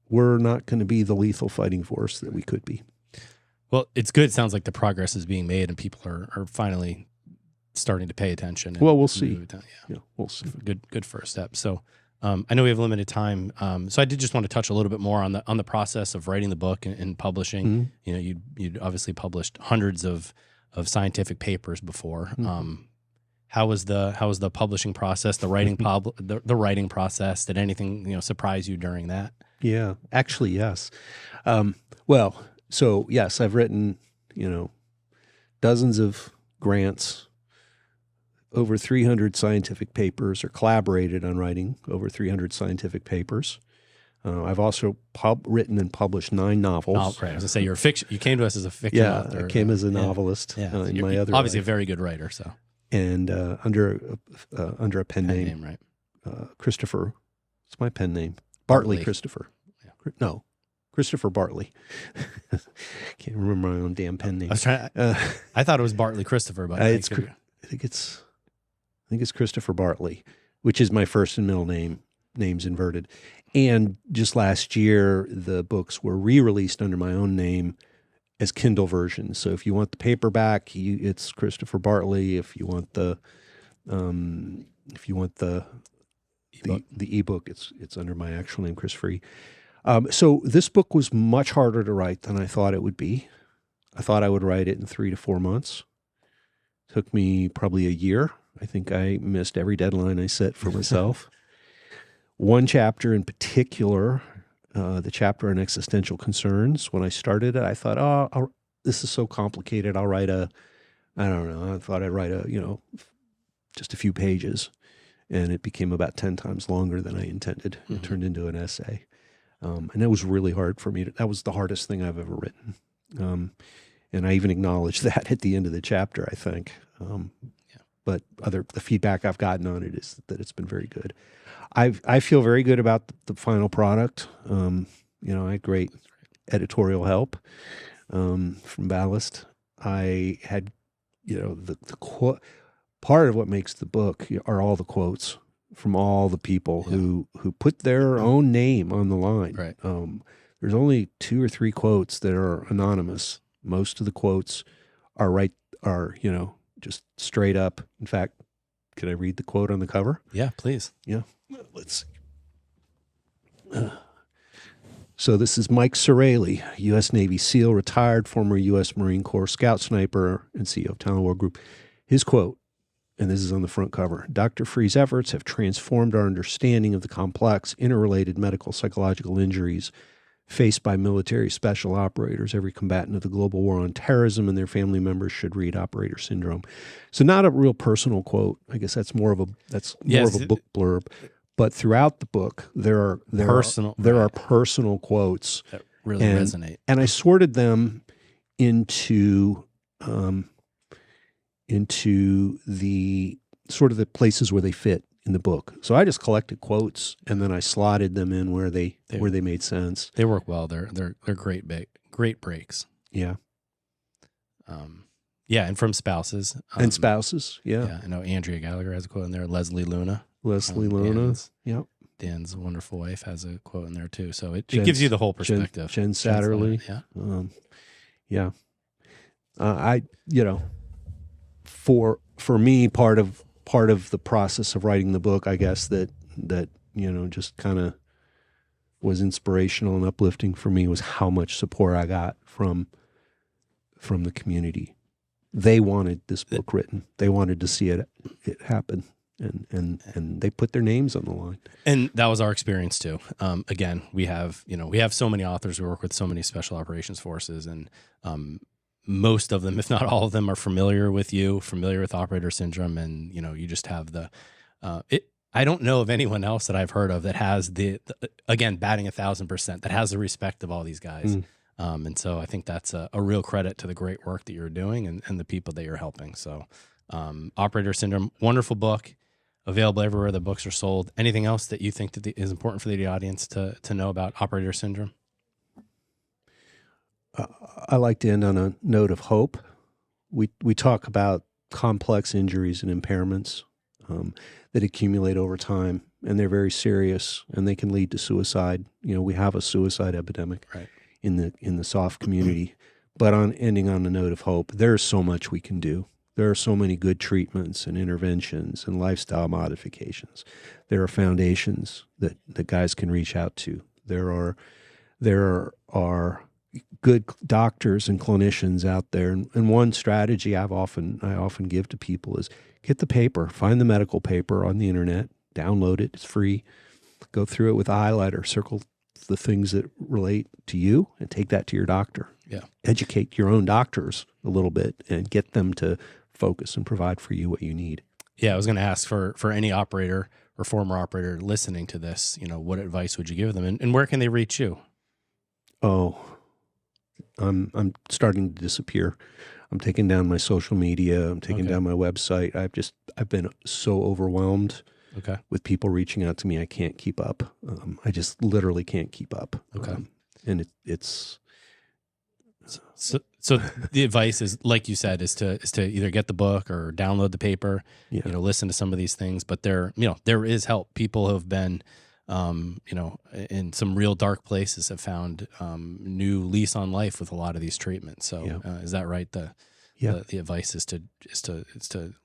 we're not going to be the lethal fighting force that we could be. Well, it's good. It sounds like the progress is being made and people are finally starting to pay attention. Well, we'll see. Yeah, we'll see. Good first step. So I know we have limited time. So I did just want to touch a little bit more on the process of writing the book and publishing. Mm-hmm. You'd obviously published hundreds of scientific papers before. Mm-hmm. How was the publishing process, the writing the writing process? Did anything surprise you during that? Yeah, actually, yes. So yes, I've written, dozens of grants, over 300 scientific papers, or collaborated on writing over 300 scientific papers. I've also written and published 9 novels. Oh, right. I was going to say you're a fiction. You came to us as a fiction author. I came as a novelist in my other obviously life. A very good writer. So and under a pen name, right? Christopher. It's my pen name, Bartley Christopher. Yeah. No. Christopher Bartley. Can't remember my own damn pen name. I was trying. I thought it was Bartley Christopher, but I think it's Christopher Bartley, which is my first and middle name, names inverted. And just last year, the books were re-released under my own name as Kindle versions. So if you want the paperback, it's Christopher Bartley. If you want the ebook, it's under my actual name, Chris Frueh. So this book was much harder to write than I thought it would be. I thought I would write it in 3 to 4 months. Took me probably a year. I think I missed every deadline I set for myself. One chapter in particular, the chapter on existential concerns, when I started it, I thought, this is so complicated. I thought I'd write just a few pages. And it became about 10 times longer than I intended. Mm-hmm. It turned into an essay. And it was really hard for me. That was the hardest thing I've ever written. And I even acknowledged that at the end of the chapter, I think. But the feedback I've gotten on it is that it's been very good. I feel very good about the final product. I had great editorial help from Ballast. I had, the part of what makes the book are all the quotes from all the people who put their own name on the line. Right. There's only 2 or 3 quotes that are anonymous. Most of the quotes are just straight up. In fact, can I read the quote on the cover? Yeah, please. Yeah. Let's see. So this is Mike Sorelli, U.S. Navy SEAL, retired, former U.S. Marine Corps scout sniper, and CEO of Talent War Group. His quote, and this is on the front cover: Dr. Frueh's efforts have transformed our understanding of the complex, interrelated medical psychological injuries faced by military special operators. Every combatant of the global war on terrorism and their family members should read Operator Syndrome. So not a real personal quote. I guess that's more of a book blurb. But throughout the book, there are personal quotes that really resonate. And I sorted them into the sort of the places where they fit in the book. So I just collected quotes and then I slotted them in where they made sense. They work well. They're great breaks. Yeah. Yeah, and from spouses. And spouses, yeah. Yeah, I know Andrea Gallagher has a quote in there. Leslie Luna. Yep. Dan's wonderful wife has a quote in there too. So it gives you the whole perspective. Jen Satterley. Yeah. For me, part of the process of writing the book, I guess that just kind of was inspirational and uplifting for me was how much support I got from the community. They wanted this book written. They wanted to see it happen. And they put their names on the line. And that was our experience too. Again, we have so many authors. We work with so many special operations forces, and most of them, if not all of them, are familiar with Operator Syndrome. And, you just have I don't know of anyone else that I've heard of that has again, batting 1,000%, that has the respect of all these guys. And so I think that's a real credit to the great work that you're doing and the people that you're helping. So Operator Syndrome, wonderful book. Available everywhere the books are sold. Anything else that you think that is important for the audience to know about Operator Syndrome? I like to end on a note of hope. We talk about complex injuries and impairments that accumulate over time, and they're very serious, and they can lead to suicide. We have a suicide epidemic in the soft community. But ending on a note of hope, there's so much we can do. There are so many good treatments and interventions and lifestyle modifications. There are foundations that guys can reach out to. There are good doctors and clinicians out there. And one strategy I often give to people is get the paper, find the medical paper on the internet, download it, it's free. Go through it with a highlighter, circle the things that relate to you, and take that to your doctor. Yeah. Educate your own doctors a little bit and get them to focus and provide for you what you need. Yeah, I was going to ask for any operator or former operator listening to this, what advice would you give them, and where can they reach you? Oh, I'm starting to disappear. I'm taking down my social media. I'm taking down my website. I've been so overwhelmed with people reaching out to me. I can't keep up. I just literally can't keep up. And it's. So the advice is, like you said, is to either get the book or download the paper, listen to some of these things, but there is help. People have been, in some real dark places, have found new lease on life with a lot of these treatments. So is that right? The advice is to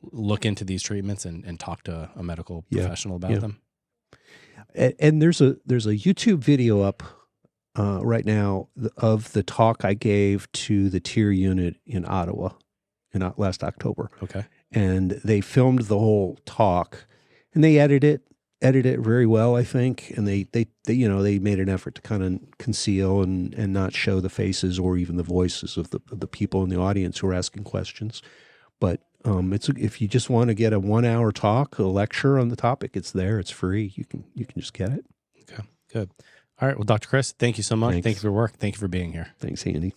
look into these treatments and talk to a medical professional about them. And there's a YouTube video up right now of the talk I gave to the tier unit in Ottawa last October. Okay. And they filmed the whole talk, and they edited it very well, I think. And they made an effort to kind of conceal and not show the faces or even the voices of the people in the audience who are asking questions. But if you just want to get a 1-hour talk, a lecture on the topic, it's there. It's free. You can just get it. Okay. Good. All right. Well, Dr. Chris, thank you so much. Thanks. Thank you for your work. Thank you for being here. Thanks, Andy.